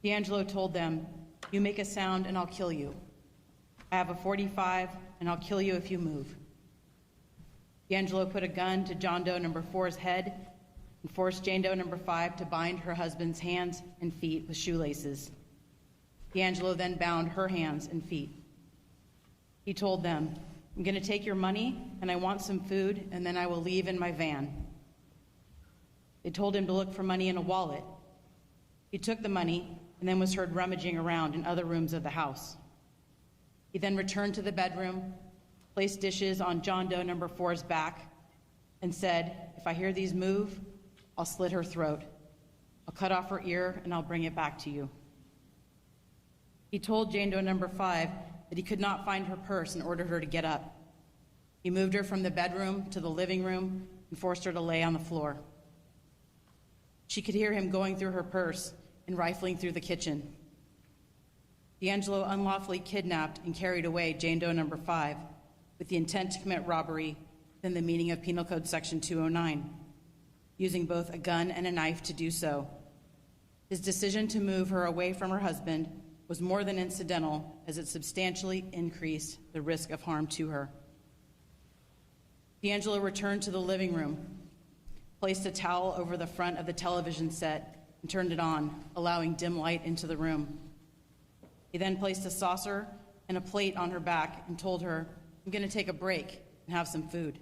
DeAngelo told them, "You make a sound and I'll kill you. I have a .45 and I'll kill you if you move." DeAngelo put a gun to John Doe number 4's head and forced Jane Doe number 5 to bind her husband's hands and feet with shoelaces. DeAngelo then bound her hands and feet. He told them, "I'm going to take your money and I want some food and then I will leave in my van." They told him to look for money in a wallet. He took the money and then was heard rummaging around in other rooms of the house. He then returned to the bedroom, placed dishes on John Doe number 4's back, and said, "If I hear these move, I'll slit her throat. I'll cut off her ear and I'll bring it back to you." He told Jane Doe number 5 that he could not find her purse and ordered her to get up. He moved her from the bedroom to the living room and forced her to lay on the floor. She could hear him going through her purse and rifling through the kitchen. DeAngelo unlawfully kidnapped and carried away Jane Doe number 5 with the intent to commit robbery within the meaning of Penal Code Section 209, using both a gun and a knife to do so. His decision to move her away from her husband was more than incidental, as it substantially increased the risk of harm to her. DeAngelo returned to the living room, placed a towel over the front of the television set, and turned it on, allowing dim light into the room. He then placed a saucer and a plate on her back and told her, "I'm going to take a break and have some food."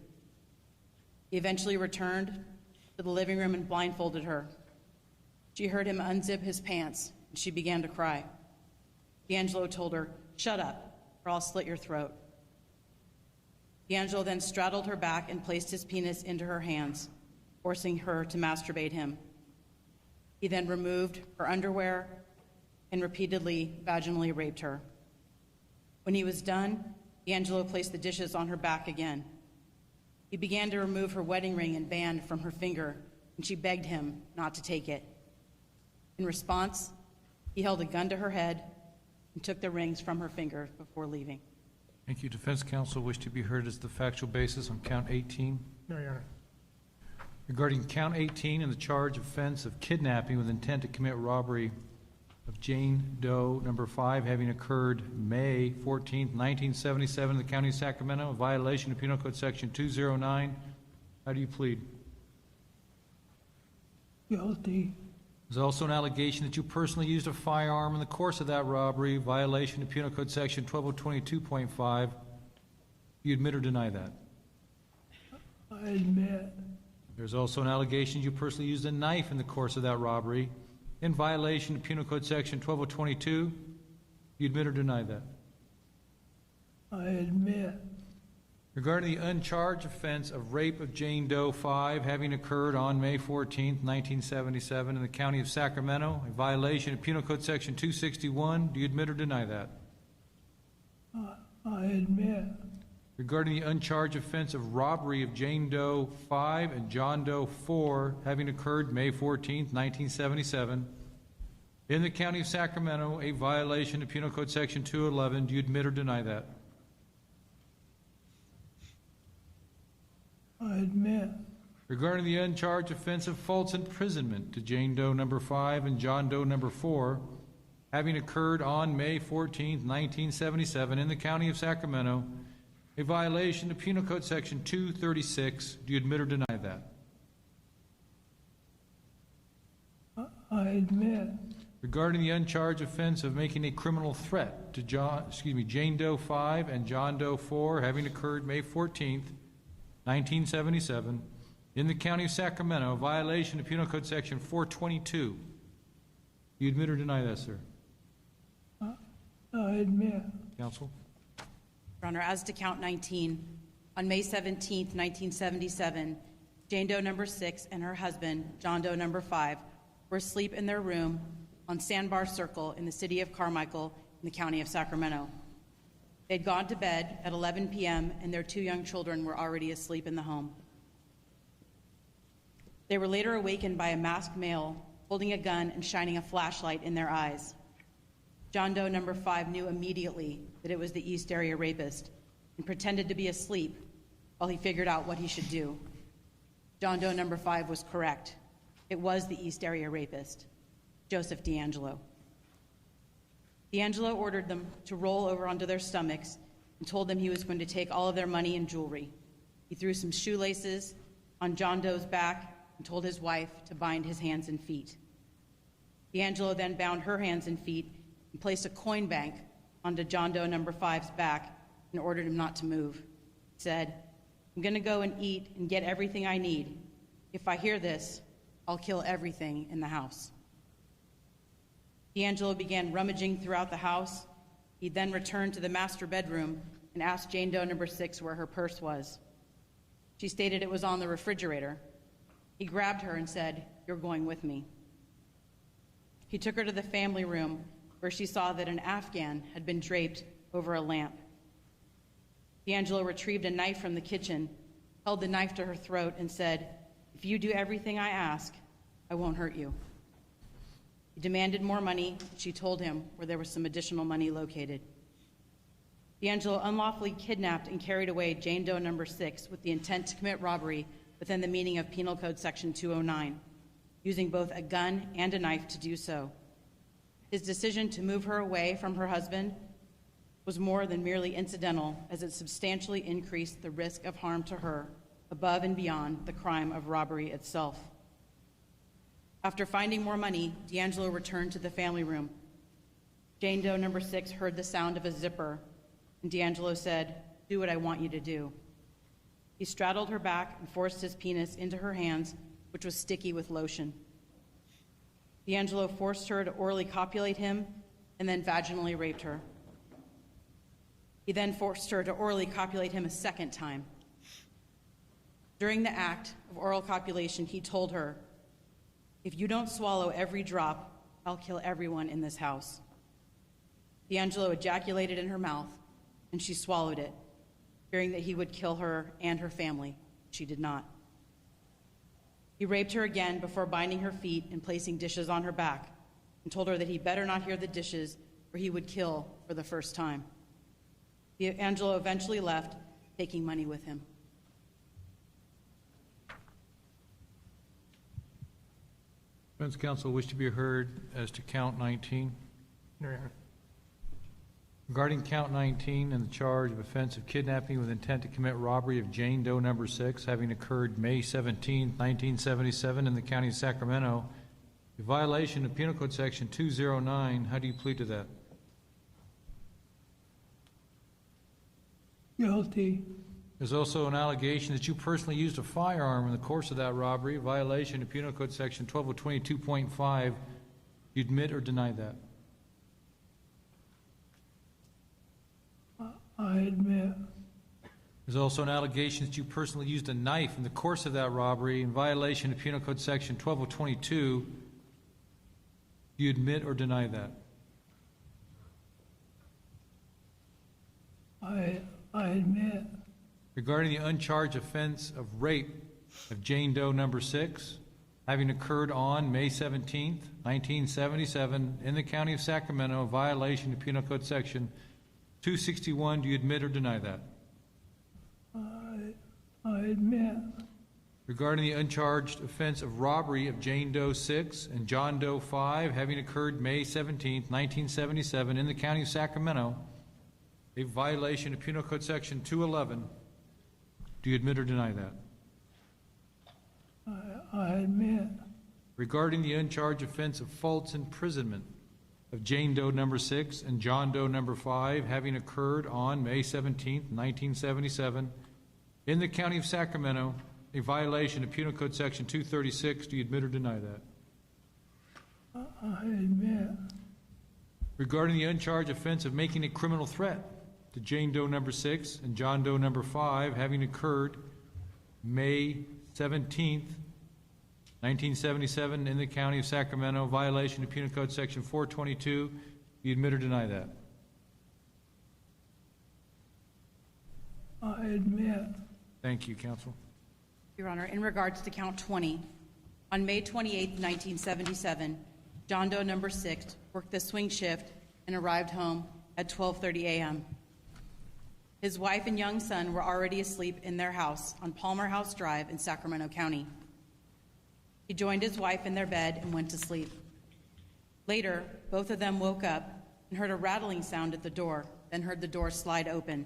He eventually returned to the living room and blindfolded her. She heard him unzip his pants, and she began to cry. DeAngelo told her, "Shut up, or I'll slit your throat." DeAngelo then straddled her back and placed his penis into her hands, forcing her to masturbate him. He then removed her underwear and repeatedly vaginally raped her. When he was done, DeAngelo placed the dishes on her back again. He began to remove her wedding ring and band from her finger, and she begged him not to take it. In response, he held a gun to her head and took the rings from her finger before leaving. Thank you. Defense counsel wish to be heard as the factual basis on count 18. No, Your Honor. Regarding count 18 and the charge offense of kidnapping with intent to commit robbery of Jane Doe number 5 having occurred May 14th, 1977 in the county of Sacramento, a violation of Penal Code Section 209. How do you plead? Guilty. There's also an allegation that you personally used a firearm in the course of that robbery, violation of Penal Code Section 12022.5. You admit or deny that? I admit. There's also an allegation you personally used a knife in the course of that robbery, in violation of Penal Code Section 12022. You admit or deny that? I admit. Regarding the uncharged offense of rape of Jane Doe 5 having occurred on May 14th, 1977 in the county of Sacramento, a violation of Penal Code Section 261, do you admit or deny that? I admit. Regarding the uncharged offense of robbery of Jane Doe 5 and John Doe 4 having occurred May 14th, 1977 in the county of Sacramento, a violation of Penal Code Section 211, do you admit or deny that? I admit. Regarding the uncharged offense of false imprisonment to Jane Doe number 5 and John Doe number 4 having occurred on May 14th, 1977 in the county of Sacramento, a violation of Penal Code Section 236, do you admit or deny that? I admit. Regarding the uncharged offense of making a criminal threat to Jane Doe 5 and John Doe 4 having occurred May 14th, 1977 in the county of Sacramento, a violation of Penal Code Section 422. Do you admit or deny that, sir? I admit. Counsel? Your Honor, as to count 19, on May 17th, 1977, Jane Doe number 6 and her husband, John Doe number 5, were asleep in their room on Sandbar Circle in the city of Carmichael in the county of Sacramento. They'd gone to bed at 11 p.m. and their 2 young children were already asleep in the home. They were later awakened by a masked male holding a gun and shining a flashlight in their eyes. John Doe number 5 knew immediately that it was the East Area rapist and pretended to be asleep while he figured out what he should do. John Doe number 5 was correct. It was the East Area rapist, Joseph DeAngelo. DeAngelo ordered them to roll over onto their stomachs and told them he was going to take all of their money and jewelry. He threw some shoelaces on John Doe's back and told his wife to bind his hands and feet. DeAngelo then bound her hands and feet and placed a coin bank onto John Doe number 5's back and ordered him not to move. He said, "I'm going to go and eat and get everything I need. If I hear this, I'll kill everything in the house." DeAngelo began rummaging throughout the house. He then returned to the master bedroom and asked Jane Doe number 6 where her purse was. She stated it was on the refrigerator. He grabbed her and said, "You're going with me." He took her to the family room where she saw that an Afghan had been draped over a lamp. DeAngelo retrieved a knife from the kitchen, held the knife to her throat, and said, "If you do everything I ask, I won't hurt you." He demanded more money. She told him where there was some additional money located. DeAngelo unlawfully kidnapped and carried away Jane Doe number 6 with the intent to commit robbery within the meaning of Penal Code Section 209, using both a gun and a knife to do so. His decision to move her away from her husband was more than merely incidental, as it substantially increased the risk of harm to her above and beyond the crime of robbery itself. After finding more money, DeAngelo returned to the family room. Jane Doe number 6 heard the sound of a zipper, and DeAngelo said, "Do what I want you to do." He straddled her back and forced his penis into her hands, which was sticky with lotion. DeAngelo forced her to orally copulate him and then vaginally raped her. He then forced her to orally copulate him a second time. During the act of oral copulation, he told her, "If you don't swallow every drop, I'll kill everyone in this house." DeAngelo ejaculated in her mouth, and she swallowed it, fearing that he would kill her and her family. She did not. He raped her again before binding her feet and placing dishes on her back, and told her that he better not hear the dishes or he would kill for the first time. DeAngelo eventually left, taking money with him. Defense counsel wish to be heard as to count 19. Regarding count 19 and the charge of offense of kidnapping with intent to commit robbery of Jane Doe number 6, having occurred May 17, 1977 in the county of Sacramento, a violation of Penal Code Section 209, how do you plead to that? Guilty. There's also an allegation that you personally used a firearm in the course of that robbery, a violation of Penal Code Section 12022.5. Do you admit or deny that? I admit. There's also an allegation that you personally used a knife in the course of that robbery in violation of Penal Code Section 12022. Do you admit or deny that? I admit. Regarding the uncharged offense of rape of Jane Doe number 6, having occurred on May 17, 1977 in the county of Sacramento, a violation of Penal Code Section 261, do you admit or deny that? I admit. Regarding the uncharged offense of robbery of Jane Doe 6 and John Doe 5, having occurred May 17, 1977 in the county of Sacramento, a violation of Penal Code Section 211, do you admit or deny that? I admit. Regarding the uncharged offense of false imprisonment of Jane Doe number 6 and John Doe number 5, having occurred on May 17, 1977 in the county of Sacramento, a violation of Penal Code Section 236, do you admit or deny that? I admit. Regarding the uncharged offense of making a criminal threat to Jane Doe number 6 and John Doe number 5, having occurred May 17, 1977 in the county of Sacramento, violation of Penal Code Section 422, do you admit or deny that? I admit. Thank you, counsel. Your Honor, in regards to count 20, on May 28, 1977, John Doe number 6 worked the swing shift and arrived home at 12:30 a.m. His wife and young son were already asleep in their house on Palmer House Drive in Sacramento County. He joined his wife in their bed and went to sleep. Later, both of them woke up and heard a rattling sound at the door, then heard the door slide open.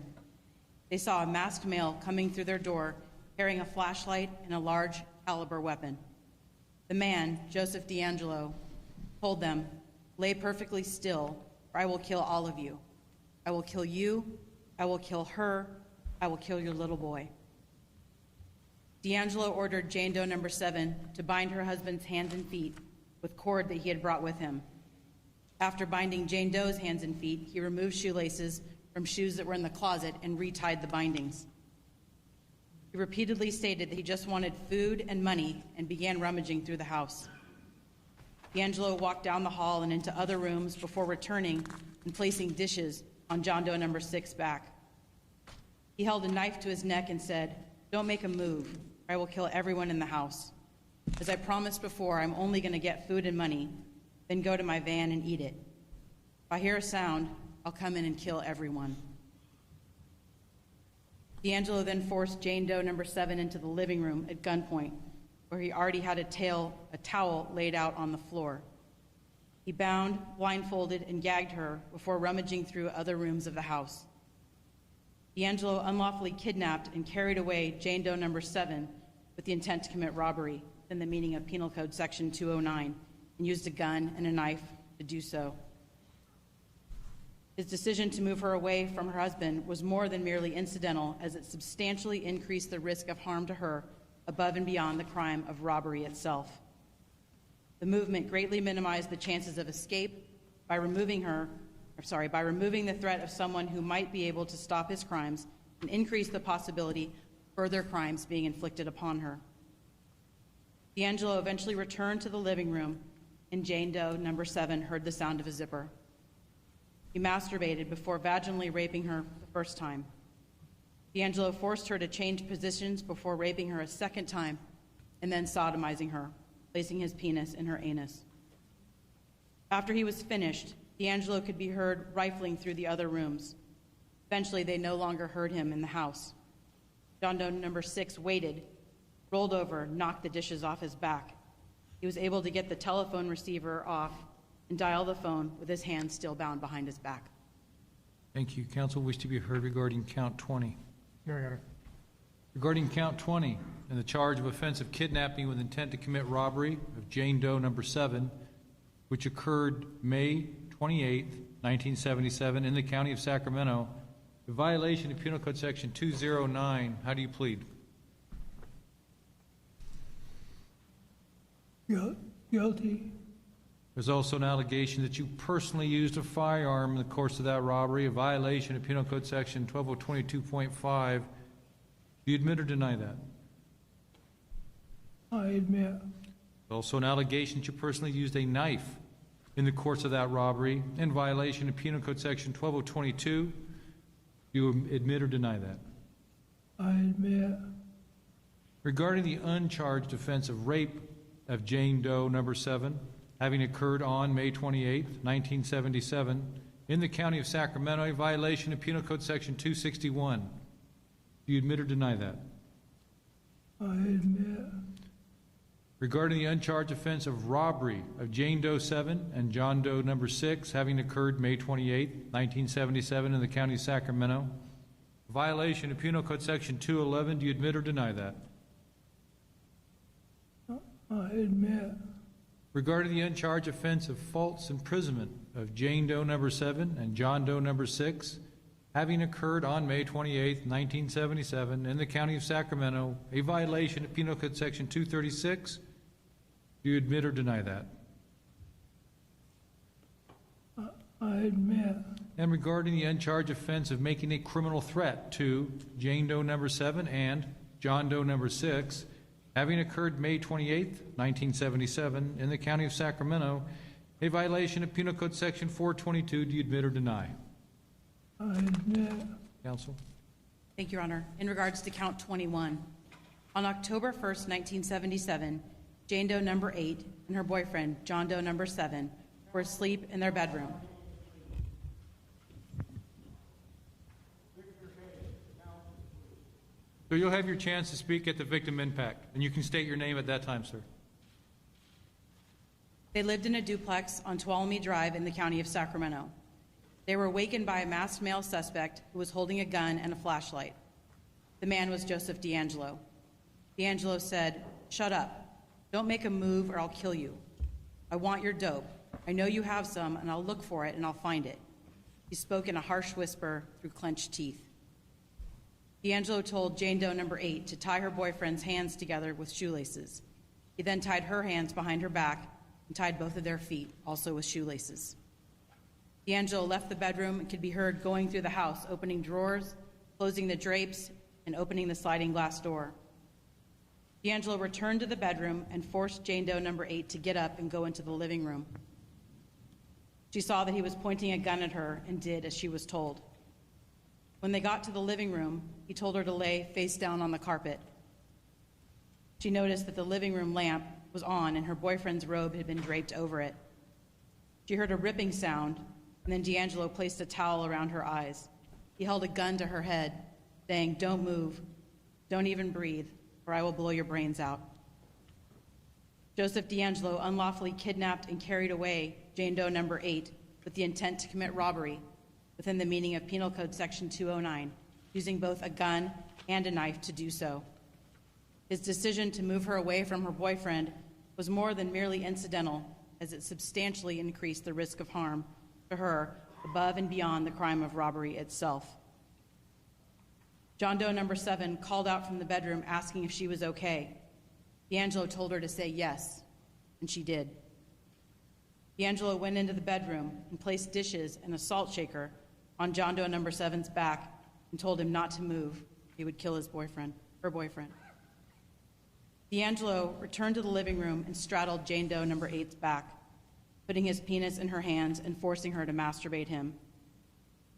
They saw a masked male coming through their door carrying a flashlight and a large caliber weapon. The man, Joseph DeAngelo, told them, "Lay perfectly still, or I will kill all of you. I will kill you, I will kill her, I will kill your little boy." DeAngelo ordered Jane Doe number 7 to bind her husband's hands and feet with cord that he had brought with him. After binding Jane Doe's hands and feet, he removed shoelaces from shoes that were in the closet and retied the bindings. He repeatedly stated that he just wanted food and money and began rummaging through the house. DeAngelo walked down the hall and into other rooms before returning and placing dishes on John Doe number 6's back. He held a knife to his neck and said, "Don't make a move, or I will kill everyone in the house. As I promised before, I'm only going to get food and money, then go to my van and eat it. If I hear a sound, I'll come in and kill everyone." DeAngelo then forced Jane Doe number 7 into the living room at gunpoint, where he already had a towel laid out on the floor. He bound, blindfolded, and gagged her before rummaging through other rooms of the house. DeAngelo unlawfully kidnapped and carried away Jane Doe number 7 with the intent to commit robbery, in the meaning of Penal Code Section 209, and used a gun and a knife to do so. His decision to move her away from her husband was more than merely incidental, as it substantially increased the risk of harm to her above and beyond the crime of robbery itself. The movement greatly minimized the chances of escape by removing the threat of someone who might be able to stop his crimes and increase the possibility of further crimes being inflicted upon her. DeAngelo eventually returned to the living room, and Jane Doe number 7 heard the sound of a zipper. He masturbated before vaginally raping her the first time. DeAngelo forced her to change positions before raping her a second time, and then sodomizing her, placing his penis in her anus. After he was finished, DeAngelo could be heard rifling through the other rooms. Eventually, they no longer heard him in the house. John Doe number 6 waited, rolled over, knocked the dishes off his back. He was able to get the telephone receiver off and dial the phone with his hands still bound behind his back. Thank you. Counsel wish to be heard regarding count 20. Your Honor. Regarding count 20 and the charge of offense of kidnapping with intent to commit robbery of Jane Doe number 7, which occurred May 28, 1977 in the county of Sacramento, a violation of Penal Code Section 209. How do you plead? Guilty. There's also an allegation that you personally used a firearm in the course of that robbery, a violation of Penal Code Section 12022.5. Do you admit or deny that? I admit. There's also an allegation that you personally used a knife in the course of that robbery in violation of Penal Code Section 12022. Do you admit or deny that? I admit. Regarding the uncharged offense of rape of Jane Doe number 7, having occurred on May 28, 1977, in the county of Sacramento, a violation of Penal Code Section 261. Do you admit or deny that? I admit. Regarding the uncharged offense of robbery of Jane Doe 7 and John Doe number 6, having occurred May 28, 1977, in the county of Sacramento, a violation of Penal Code Section 211. Do you admit or deny that? I admit. Regarding the uncharged offense of false imprisonment of Jane Doe number 7 and John Doe number 6, having occurred on May 28, 1977, in the county of Sacramento, a violation of Penal Code Section 236. Do you admit or deny that? I admit. And regarding the uncharged offense of making a criminal threat to Jane Doe number 7 and John Doe number 6, having occurred May 28, 1977, in the county of Sacramento, a violation of Penal Code Section 422. Do you admit or deny? I admit. Counsel? Thank you, Your Honor. In regards to count 21, on October 1st, 1977, Jane Doe number 8 and her boyfriend, John Doe number 7, were asleep in their bedroom. So you'll have your chance to speak at the victim impact, and you can state your name at that time, sir. They lived in a duplex on Tuolumne Drive in the county of Sacramento. They were awakened by a masked male suspect who was holding a gun and a flashlight. The man was Joseph DeAngelo. DeAngelo said, "Shut up. Don't make a move or I'll kill you. I want your dope. I know you have some, and I'll look for it and I'll find it." He spoke in a harsh whisper through clenched teeth. DeAngelo told Jane Doe number 8 to tie her boyfriend's hands together with shoelaces. He then tied her hands behind her back and tied both of their feet, also with shoelaces. DeAngelo left the bedroom and could be heard going through the house, opening drawers, closing the drapes, and opening the sliding glass door. DeAngelo returned to the bedroom and forced Jane Doe number 8 to get up and go into the living room. She saw that he was pointing a gun at her and did as she was told. When they got to the living room, he told her to lay face down on the carpet. She noticed that the living room lamp was on and her boyfriend's robe had been draped over it. She heard a ripping sound, and then DeAngelo placed a towel around her eyes. He held a gun to her head, saying, "Don't move, don't even breathe, or I will blow your brains out." Joseph DeAngelo unlawfully kidnapped and carried away Jane Doe number 8 with the intent to commit robbery within the meaning of Penal Code Section 209, using both a gun and a knife to do so. His decision to move her away from her boyfriend was more than merely incidental, as it substantially increased the risk of harm to her above and beyond the crime of robbery itself. John Doe number 7 called out from the bedroom asking if she was okay. DeAngelo told her to say yes, and she did. DeAngelo went into the bedroom and placed dishes and a salt shaker on John Doe number 7's back and told him not to move. He would kill her boyfriend. DeAngelo returned to the living room and straddled Jane Doe number 8's back, putting his penis in her hands and forcing her to masturbate him.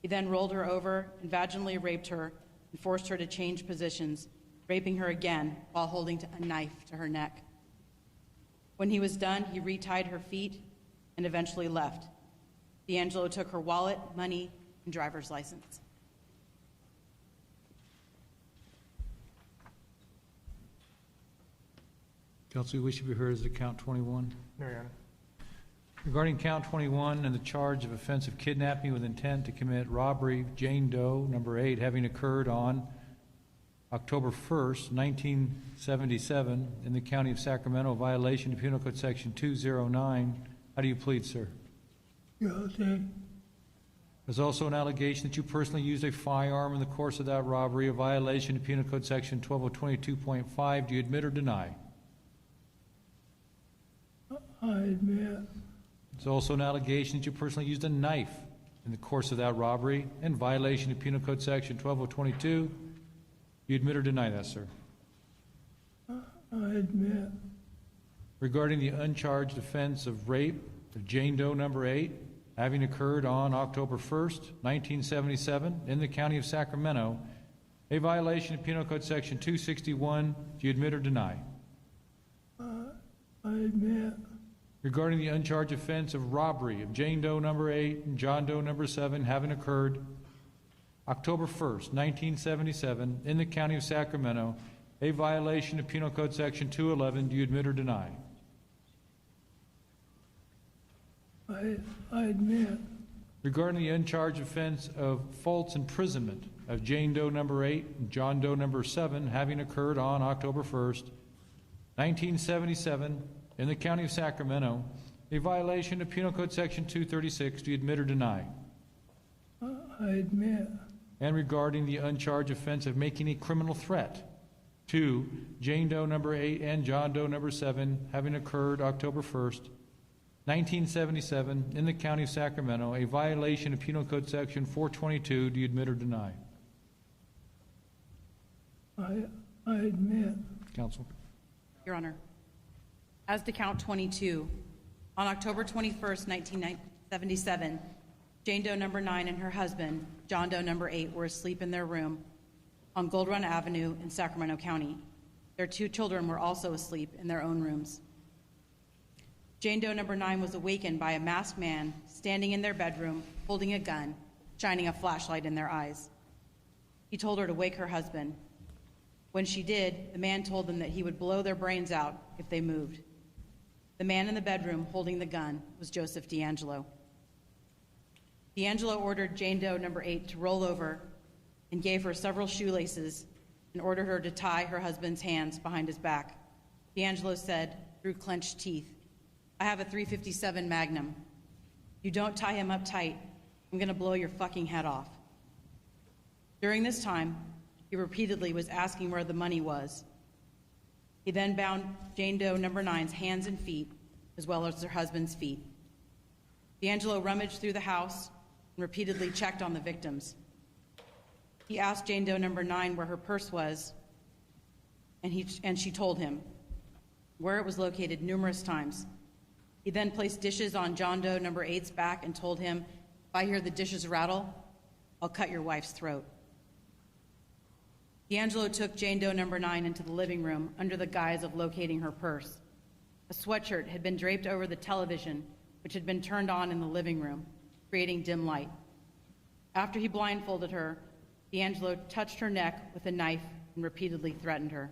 He then rolled her over and vaginally raped her and forced her to change positions, raping her again while holding a knife to her neck. When he was done, he retied her feet and eventually left. DeAngelo took her wallet, money, and driver's license. Counsel, you wish to be heard as to count 21? No, Your Honor. Regarding count 21 and the charge of offense of kidnapping with intent to commit robbery, Jane Doe number 8, having occurred on October 1st, 1977, in the County of Sacramento, violation of Penal Code Section 209. How do you plead, sir? Guilty. There's also an allegation that you personally used a firearm in the course of that robbery, a violation of Penal Code Section 12022.5. Do you admit or deny? I admit. There's also an allegation that you personally used a knife in the course of that robbery, in violation of Penal Code Section 12022. You admit or deny that, sir? I admit. Regarding the uncharged offense of rape of Jane Doe number 8, having occurred on October 1st, 1977, in the County of Sacramento, a violation of Penal Code Section 261. Do you admit or deny? I admit. Regarding the uncharged offense of robbery of Jane Doe number 8 and John Doe number 7, having occurred October 1st, 1977, in the County of Sacramento, a violation of Penal Code Section 211. Do you admit or deny? I admit. Regarding the uncharged offense of false imprisonment of Jane Doe number 8 and John Doe number 7, having occurred on October 1st, 1977, in the County of Sacramento, a violation of Penal Code Section 236. Do you admit or deny? I admit. And regarding the uncharged offense of making a criminal threat to Jane Doe number 8 and John Doe number 7, having occurred October 1st, 1977, in the County of Sacramento, a violation of Penal Code Section 422. Do you admit or deny? I admit. Counsel. Your Honor, as to count 22, on October 21st, 1977, Jane Doe number 9 and her husband, John Doe number 8, were asleep in their room on Gold Run Avenue in Sacramento County. Their 2 children were also asleep in their own rooms. Jane Doe number 9 was awakened by a masked man standing in their bedroom, holding a gun, shining a flashlight in their eyes. He told her to wake her husband. When she did, the man told them that he would blow their brains out if they moved. The man in the bedroom holding the gun was Joseph DeAngelo. DeAngelo ordered Jane Doe number 8 to roll over and gave her several shoelaces and ordered her to tie her husband's hands behind his back. DeAngelo said through clenched teeth, "I have a .357 Magnum. You don't tie him up tight, I'm gonna blow your fucking head off." During this time, he repeatedly was asking where the money was. He then bound Jane Doe number 9's hands and feet, as well as her husband's feet. DeAngelo rummaged through the house and repeatedly checked on the victims. He asked Jane Doe number 9 where her purse was, and she told him where it was located numerous times. He then placed dishes on John Doe number 8's back and told him, "If I hear the dishes rattle, I'll cut your wife's throat." DeAngelo took Jane Doe number 9 into the living room under the guise of locating her purse. A sweatshirt had been draped over the television, which had been turned on in the living room, creating dim light. After he blindfolded her, DeAngelo touched her neck with a knife and repeatedly threatened her.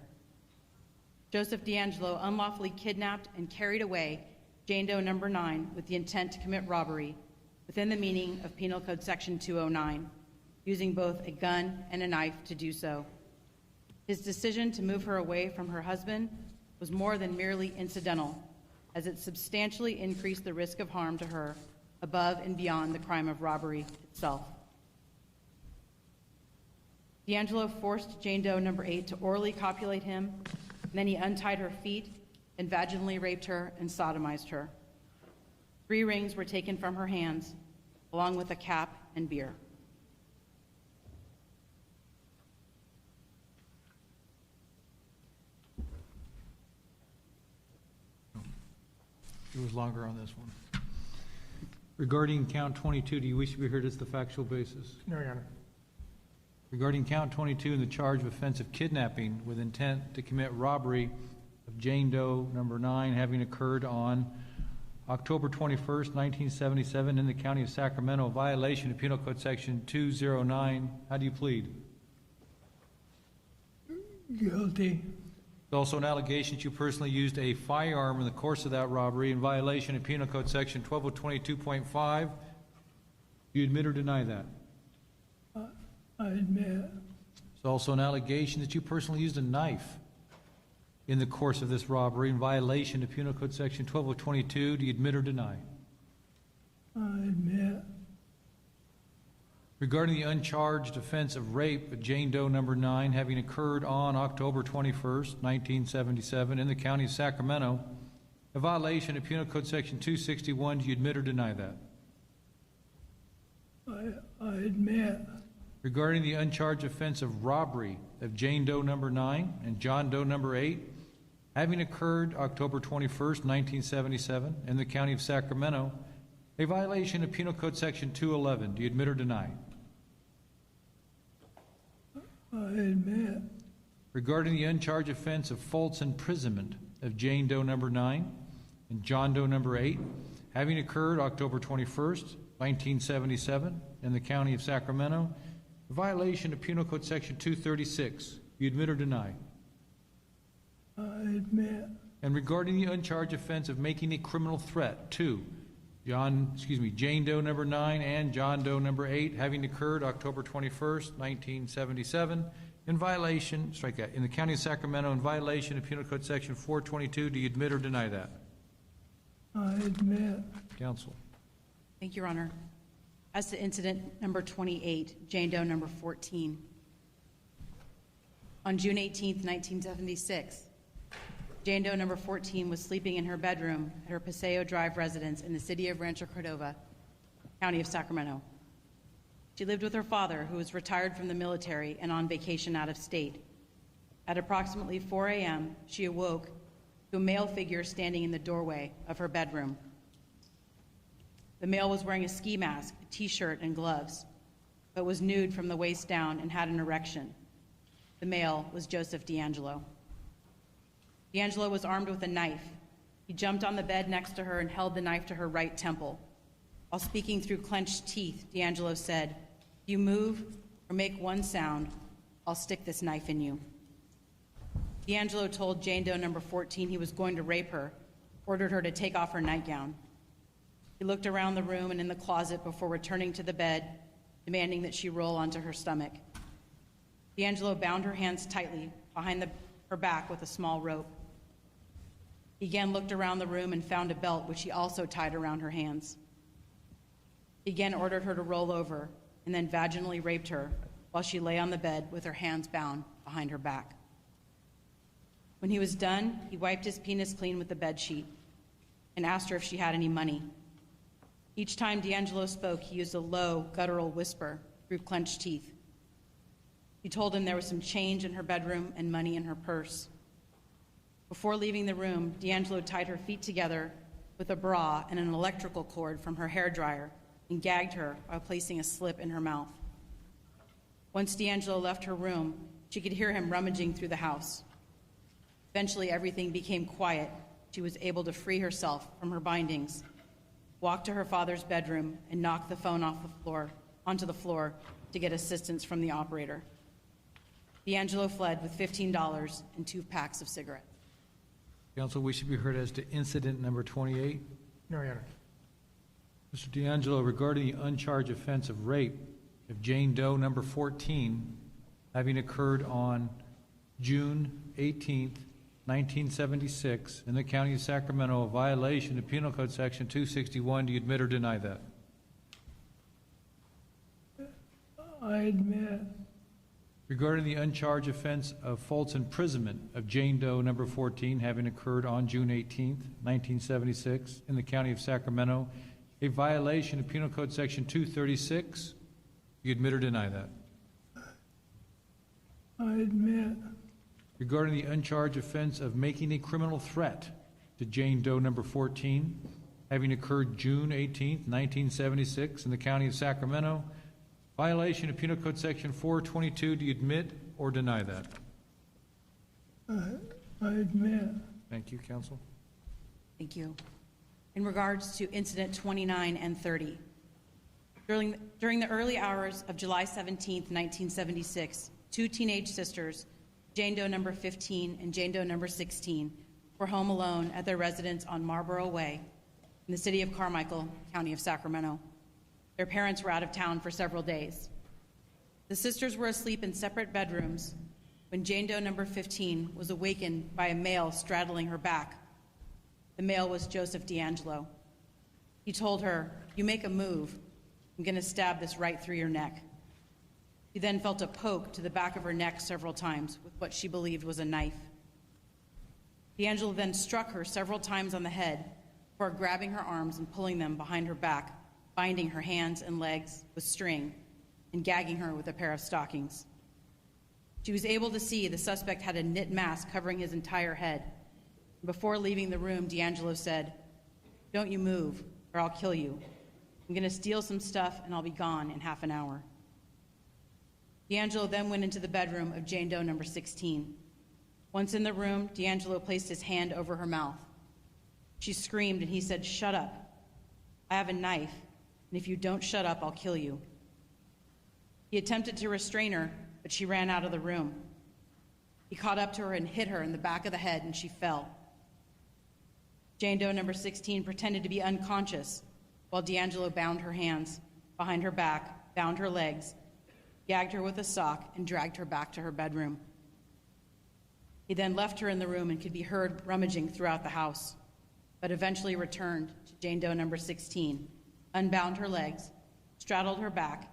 Joseph DeAngelo unlawfully kidnapped and carried away Jane Doe number 9 with the intent to commit robbery within the meaning of Penal Code Section 209, using both a gun and a knife to do so. His decision to move her away from her husband was more than merely incidental, as it substantially increased the risk of harm to her above and beyond the crime of robbery itself. DeAngelo forced Jane Doe number 8 to orally copulate him, and then he untied her feet and vaginally raped her and sodomized her. 3 rings were taken from her hands, along with a cap and beer. It was longer on this one. Regarding count 22, do you wish to be heard as the factual basis? No, Your Honor. Regarding count 22 in the charge of offense of kidnapping with intent to commit robbery of Jane Doe number 9 having occurred on October 21st, 1977 in the county of Sacramento, violation of Penal Code Section 209, how do you plead? Guilty. There's also an allegation that you personally used a firearm in the course of that robbery in violation of Penal Code Section 12022.5. Do you admit or deny that? I admit. There's also an allegation that you personally used a knife in the course of this robbery in violation of Penal Code Section 12022. Do you admit or deny? I admit. Regarding the uncharged offense of rape of Jane Doe number 9 having occurred on October 21st, 1977 in the county of Sacramento, a violation of Penal Code Section 261, do you admit or deny that? I admit. Regarding the uncharged offense of robbery of Jane Doe number 9 and John Doe number 8 having occurred October 21st, 1977 in the county of Sacramento, a violation of Penal Code Section 211, do you admit or deny? I admit. Regarding the uncharged offense of false imprisonment of Jane Doe number 9 and John Doe number 8, having occurred October 21st, 1977 in the county of Sacramento, a violation of Penal Code Section 236, do you admit or deny? I admit. And regarding the uncharged offense of making a criminal threat to Jane Doe number 9 and John Doe number 8, having occurred October 21st, 1977, in violation, in the county of Sacramento, in violation of Penal Code Section 422, do you admit or deny that? I admit. Counsel. Thank you, Your Honor. As to incident number 28, Jane Doe number 14. On June 18th, 1976, Jane Doe number 14 was sleeping in her bedroom at her Paseo Drive residence in the city of Rancho Cordova, county of Sacramento. She lived with her father, who was retired from the military and on vacation out of state. At approximately 4 a.m., she awoke to a male figure standing in the doorway of her bedroom. The male was wearing a ski mask, a t-shirt, and gloves, but was nude from the waist down and had an erection. The male was Joseph DeAngelo. DeAngelo was armed with a knife. He jumped on the bed next to her and held the knife to her right temple. While speaking through clenched teeth, DeAngelo said, "If you move or make one sound, I'll stick this knife in you." DeAngelo told Jane Doe number 14 he was going to rape her, ordered her to take off her nightgown. He looked around the room and in the closet before returning to the bed, demanding that she roll onto her stomach. DeAngelo bound her hands tightly behind her back with a small rope. He again looked around the room and found a belt, which he also tied around her hands. He again ordered her to roll over and then vaginally raped her while she lay on the bed with her hands bound behind her back. When he was done, he wiped his penis clean with the bedsheet and asked her if she had any money. Each time DeAngelo spoke, he used a low, guttural whisper through clenched teeth. He told him there was some change in her bedroom and money in her purse. Before leaving the room, DeAngelo tied her feet together with a bra and an electrical cord from her hairdryer and gagged her while placing a slip in her mouth. Once DeAngelo left her room, she could hear him rummaging through the house. Eventually, everything became quiet. She was able to free herself from her bindings, walk to her father's bedroom, and knock the phone onto the floor to get assistance from the operator. DeAngelo fled with $15 and 2 packs of cigarettes. Counsel, we should be heard as to incident number 28. No, Your Honor. Mr. DeAngelo, regarding the uncharged offense of rape of Jane Doe number 14, having occurred on June 18th, 1976, in the county of Sacramento, a violation of Penal Code Section 261, do you admit or deny that? I admit. Regarding the uncharged offense of false imprisonment of Jane Doe number 14, having occurred on June 18th, 1976, in the county of Sacramento, a violation of Penal Code Section 236, you admit or deny that? I admit. Regarding the uncharged offense of making a criminal threat to Jane Doe number 14, having occurred June 18th, 1976, in the county of Sacramento, violation of Penal Code Section 422, do you admit or deny that? I admit. Thank you, counsel. Thank you. In regards to incident 29 and 30, during the early hours of July 17th, 1976, 2 teenage sisters, Jane Doe number 15 and Jane Doe number 16, were home alone at their residence on Marlboro Way in the city of Carmichael, county of Sacramento. Their parents were out of town for several days. The sisters were asleep in separate bedrooms when Jane Doe number 15 was awakened by a male straddling her back. The male was Joseph DeAngelo. He told her, "You make a move, I'm going to stab this right through your neck." She then felt a poke to the back of her neck several times with what she believed was a knife. DeAngelo then struck her several times on the head before grabbing her arms and pulling them behind her back, binding her hands and legs with string and gagging her with a pair of stockings. She was able to see the suspect had a knit mask covering his entire head. Before leaving the room, DeAngelo said, "Don't you move or I'll kill you. I'm going to steal some stuff and I'll be gone in half an hour." DeAngelo then went into the bedroom of Jane Doe number 16. Once in the room, DeAngelo placed his hand over her mouth. She screamed and he said, "Shut up. I have a knife, and if you don't shut up, I'll kill you." He attempted to restrain her, but she ran out of the room. He caught up to her and hit her in the back of the head, and she fell. Jane Doe number 16 pretended to be unconscious while DeAngelo bound her hands behind her back, bound her legs, gagged her with a sock, and dragged her back to her bedroom. He then left her in the room and could be heard rummaging throughout the house, but eventually returned to Jane Doe number 16, unbound her legs, straddled her back,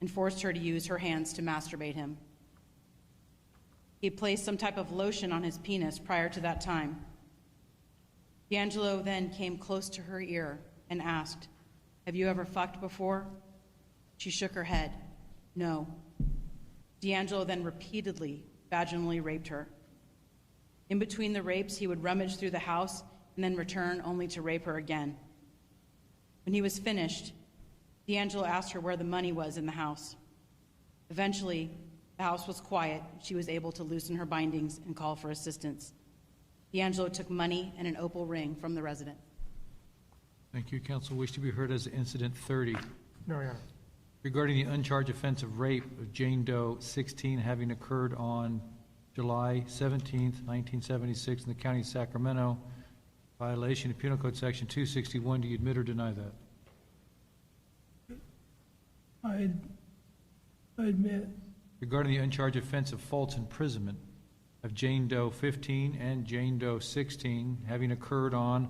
and forced her to use her hands to masturbate him. He placed some type of lotion on his penis prior to that time. DeAngelo then came close to her ear and asked, "Have you ever fucked before?" She shook her head. No. DeAngelo then repeatedly vaginally raped her. In between the rapes, he would rummage through the house and then return only to rape her again. When he was finished, DeAngelo asked her where the money was in the house. Eventually, the house was quiet. She was able to loosen her bindings and call for assistance. DeAngelo took money and an opal ring from the resident. Thank you, counsel. Wish to be heard as to incident 30. No, Your Honor. Regarding the uncharged offense of rape of Jane Doe 16, having occurred on July 17th, 1976, in the county of Sacramento, Violation of Penal Code Section 261. Do you admit or deny that? I admit. Regarding the uncharged offense of false imprisonment of Jane Doe 15 and Jane Doe 16, having occurred on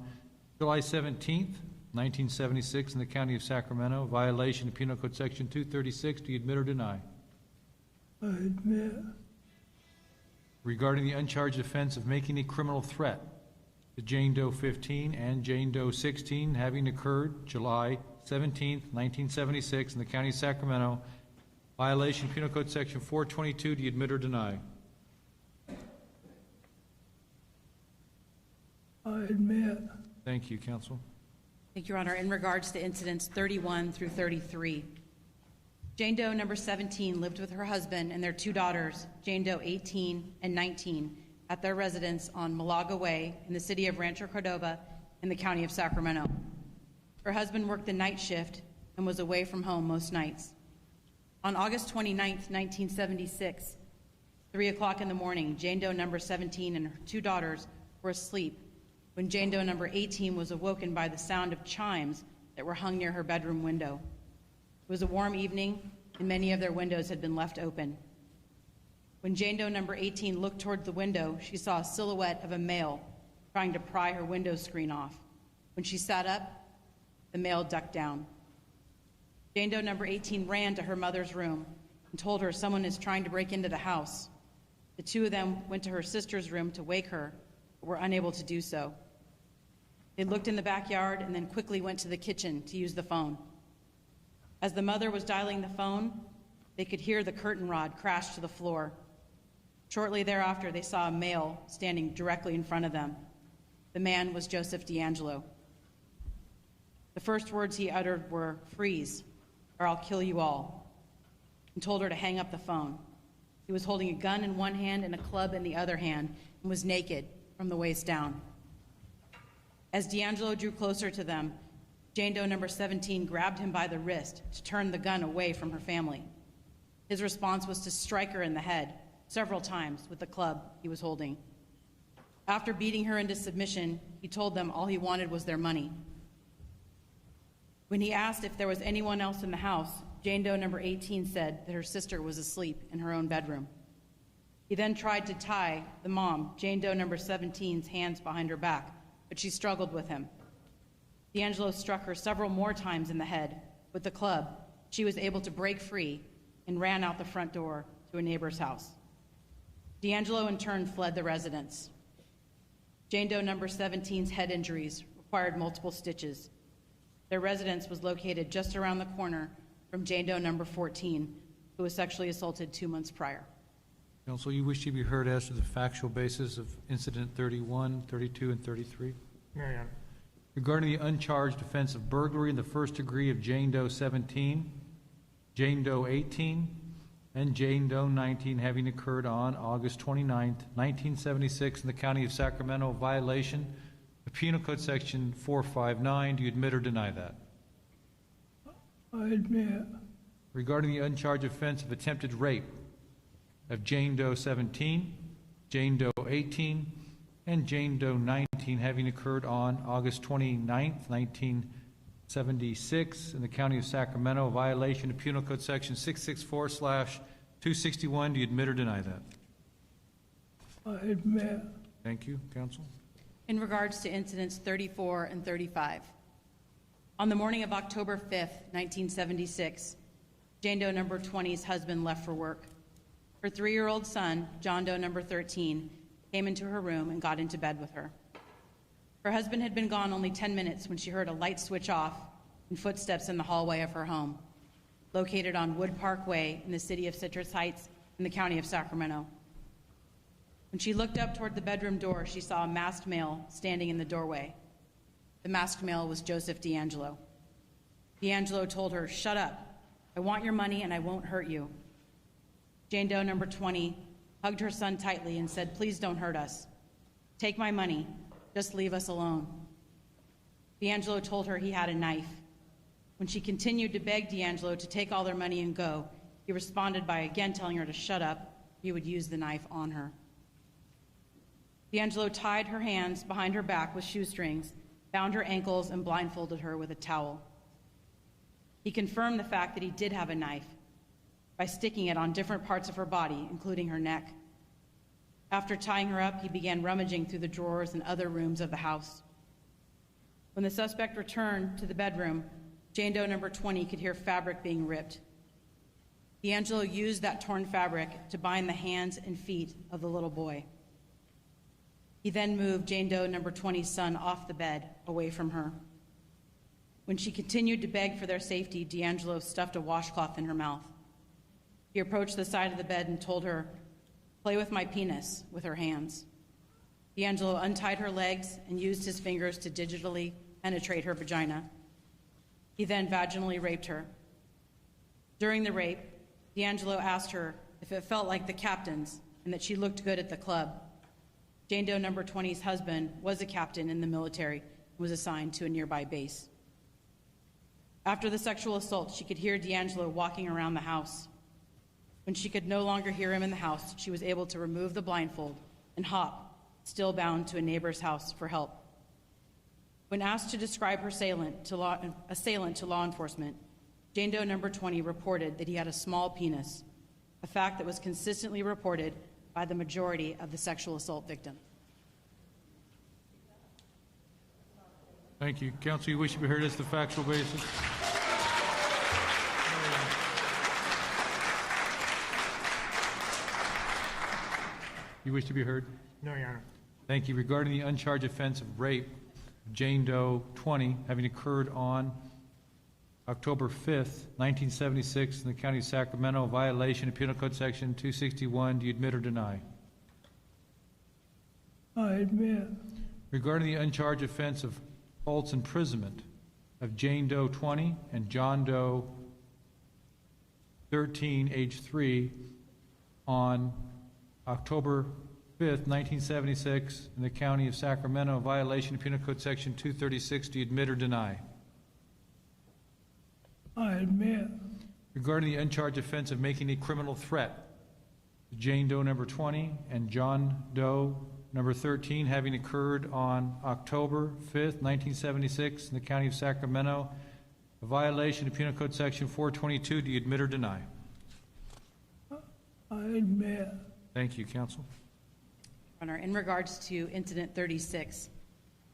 July 17th, 1976 in the County of Sacramento, violation of Penal Code Section 236. Do you admit or deny? I admit. Regarding the uncharged offense of making a criminal threat to Jane Doe 15 and Jane Doe 16, having occurred July 17th, 1976 in the County of Sacramento, violation of Penal Code Section 422. Do you admit or deny? I admit. Thank you, counsel. Thank you, Your Honor. In regards to incidents 31 through 33, Jane Doe number 17 lived with her husband and their two daughters, Jane Doe 18 and 19, at their residence on Malaga Way in the city of Rancho Cordova in the County of Sacramento. Her husband worked the night shift and was away from home most nights. On August 29, 1976, 3 o'clock in the morning, Jane Doe number 17 and her two daughters were asleep when Jane Doe number 18 was awoken by the sound of chimes that were hung near her bedroom window. It was a warm evening, and many of their windows had been left open. When Jane Doe number 18 looked toward the window, she saw a silhouette of a male trying to pry her window screen off. When she sat up, the male ducked down. Jane Doe number 18 ran to her mother's room and told her someone is trying to break into the house. The two of them went to her sister's room to wake her, but were unable to do so. They looked in the backyard and then quickly went to the kitchen to use the phone. As the mother was dialing the phone, they could hear the curtain rod crash to the floor. Shortly thereafter, they saw a male standing directly in front of them. The man was Joseph DeAngelo. The first words he uttered were, "Freeze, or I'll kill you all," and told her to hang up the phone. He was holding a gun in one hand and a club in the other hand and was naked from the waist down. As DeAngelo drew closer to them, Jane Doe number 17 grabbed him by the wrist to turn the gun away from her family. His response was to strike her in the head several times with the club he was holding. After beating her into submission, he told them all he wanted was their money. When he asked if there was anyone else in the house, Jane Doe number 18 said that her sister was asleep in her own bedroom. He then tried to tie the mom, Jane Doe number 17's hands behind her back, but she struggled with him. DeAngelo struck her several more times in the head. With the club, she was able to break free and ran out the front door to a neighbor's house. DeAngelo in turn fled the residence. Jane Doe number 17's head injuries required multiple stitches. Their residence was located just around the corner from Jane Doe number 14, who was sexually assaulted 2 months prior. Counsel, you wish to be heard as to the factual basis of incident 31, 32, and 33? No, Your Honor. Regarding the uncharged offense of burglary in the first degree of Jane Doe 17, Jane Doe 18, and Jane Doe 19 having occurred on August 29, 1976 in the County of Sacramento, violation of Penal Code Section 459. Do you admit or deny that? I admit. Regarding the uncharged offense of attempted rape of Jane Doe 17, Jane Doe 18, and Jane Doe 19 having occurred on August 29, 1976 in the County of Sacramento, a violation of Penal Code Section 664/261. Do you admit or deny that? I admit. Thank you, counsel. In regards to incidents 34 and 35, on the morning of October 5th, 1976, Jane Doe number 20's husband left for work. Her 3-year-old son, John Doe number 13, came into her room and got into bed with her. Her husband had been gone only 10 minutes when she heard a light switch off and footsteps in the hallway of her home, located on Wood Park Way in the city of Citrus Heights in the County of Sacramento. When she looked up toward the bedroom door, she saw a masked male standing in the doorway. The masked male was Joseph DeAngelo. DeAngelo told her, "Shut up. I want your money and I won't hurt you." Jane Doe number 20 hugged her son tightly and said, "Please don't hurt us. Take my money. Just leave us alone." DeAngelo told her he had a knife. When she continued to beg DeAngelo to take all their money and go, he responded by again telling her to shut up. He would use the knife on her. DeAngelo tied her hands behind her back with shoestrings, bound her ankles, and blindfolded her with a towel. He confirmed the fact that he did have a knife by sticking it on different parts of her body, including her neck. After tying her up, he began rummaging through the drawers and other rooms of the house. When the suspect returned to the bedroom, Jane Doe number 20 could hear fabric being ripped. DeAngelo used that torn fabric to bind the hands and feet of the little boy. He then moved Jane Doe number 20's son off the bed, away from her. When she continued to beg for their safety, DeAngelo stuffed a washcloth in her mouth. He approached the side of the bed and told her, "Play with my penis," with her hands. DeAngelo untied her legs and used his fingers to digitally penetrate her vagina. He then vaginally raped her. During the rape, DeAngelo asked her if it felt like the captain's and that she looked good at the club. Jane Doe number 20's husband was a captain in the military and was assigned to a nearby base. After the sexual assault, she could hear DeAngelo walking around the house. When she could no longer hear him in the house, she was able to remove the blindfold and hop, still bound, to a neighbor's house for help. When asked to describe her assailant to law enforcement, Jane Doe number 20 reported that he had a small penis, a fact that was consistently reported by the majority of the sexual assault victims. Thank you. Counsel, you wish to be heard as the factual basis? You wish to be heard? No, Your Honor. Thank you. Regarding the uncharged offense of rape, Jane Doe 20, having occurred on October 5th, 1976, in the County of Sacramento, a violation of Penal Code Section 261, do you admit or deny? I admit. Regarding the uncharged offense of false imprisonment of Jane Doe 20 and John Doe 13, age 3, on October 5th, 1976, in the County of Sacramento, a violation of Penal Code Section 236, do you admit or deny? I admit. Regarding the uncharged offense of making a criminal threat to Jane Doe number 20 and John Doe number 13, having occurred on October 5th, 1976, in the County of Sacramento, a violation of Penal Code Section 422, do you admit or deny? I admit. Thank you, counsel. Your Honor, in regards to Incident 36,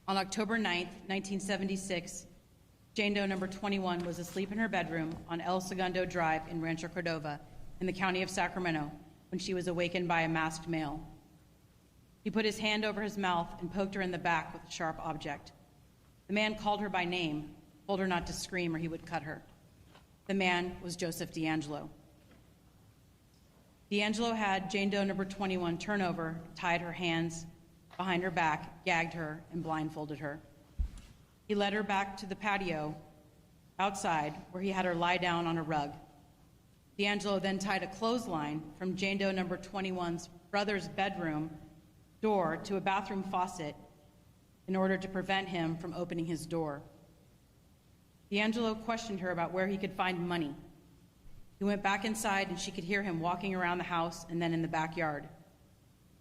on October 9th, 1976, Jane Doe number 21 was asleep in her bedroom on El Segundo Drive in Rancho Cordova in the County of Sacramento when she was awakened by a masked male. He put his hand over his mouth and poked her in the back with a sharp object. The man called her by name, told her not to scream or he would cut her. The man was Joseph DeAngelo. DeAngelo had Jane Doe number 21 turn over, tied her hands behind her back, gagged her, and blindfolded her. He led her back to the patio outside where he had her lie down on a rug. DeAngelo then tied a clothesline from Jane Doe number 21's brother's bedroom door to a bathroom faucet in order to prevent him from opening his door. DeAngelo questioned her about where he could find money. He went back inside and she could hear him walking around the house and then in the backyard.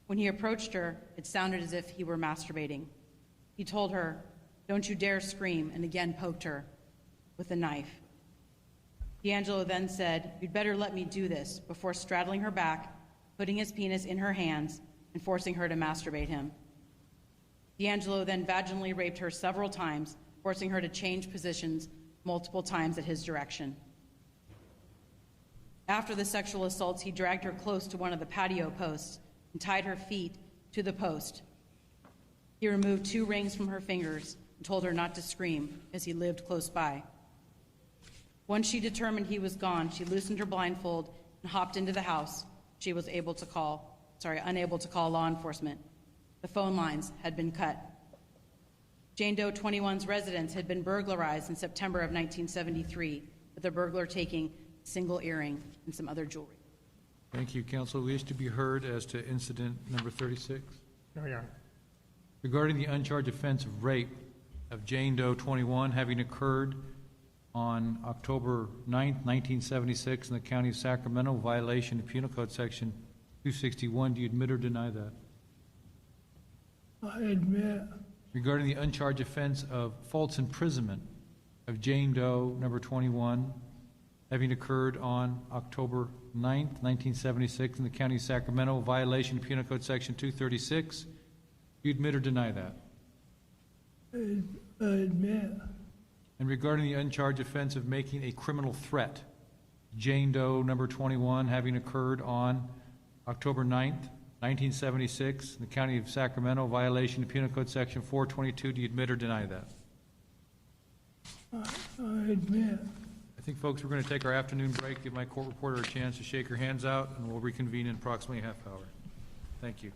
When he approached her, it sounded as if he were masturbating. He told her, "Don't you dare scream," and again poked her with a knife. DeAngelo then said, "You'd better let me do this," before straddling her back, putting his penis in her hands, and forcing her to masturbate him. DeAngelo then vaginally raped her several times, forcing her to change positions multiple times at his direction. After the sexual assaults, he dragged her close to one of the patio posts and tied her feet to the post. He removed 2 rings from her fingers and told her not to scream as he lived close by. Once she determined he was gone, she loosened her blindfold and hopped into the house. She was unable to call law enforcement. The phone lines had been cut. Jane Doe 21's residence had been burglarized in September of 1973, with the burglar taking a single earring and some other jewelry. Thank you, counsel. We wish to be heard as to incident number 36. No, Your Honor. Regarding the uncharged offense of rape of Jane Doe 21 having occurred on October 9th, 1976 in the County of I admit. Regarding the uncharged offense of false imprisonment of Jane Doe, number 21, having occurred on October 9th, 1976 in the county of Sacramento, violation of Penal Code Section 236. Do you admit or deny that? I admit. And regarding the uncharged offense of making a criminal threat, Jane Doe, number 21, having occurred on October 9th, 1976, in the county of Sacramento, violation of Penal Code Section 422. Do you admit or deny that? I admit. I think, folks, we're going to take our afternoon break, give my court reporter a chance to shake her hands out, and we'll reconvene in approximately a half hour. Thank you.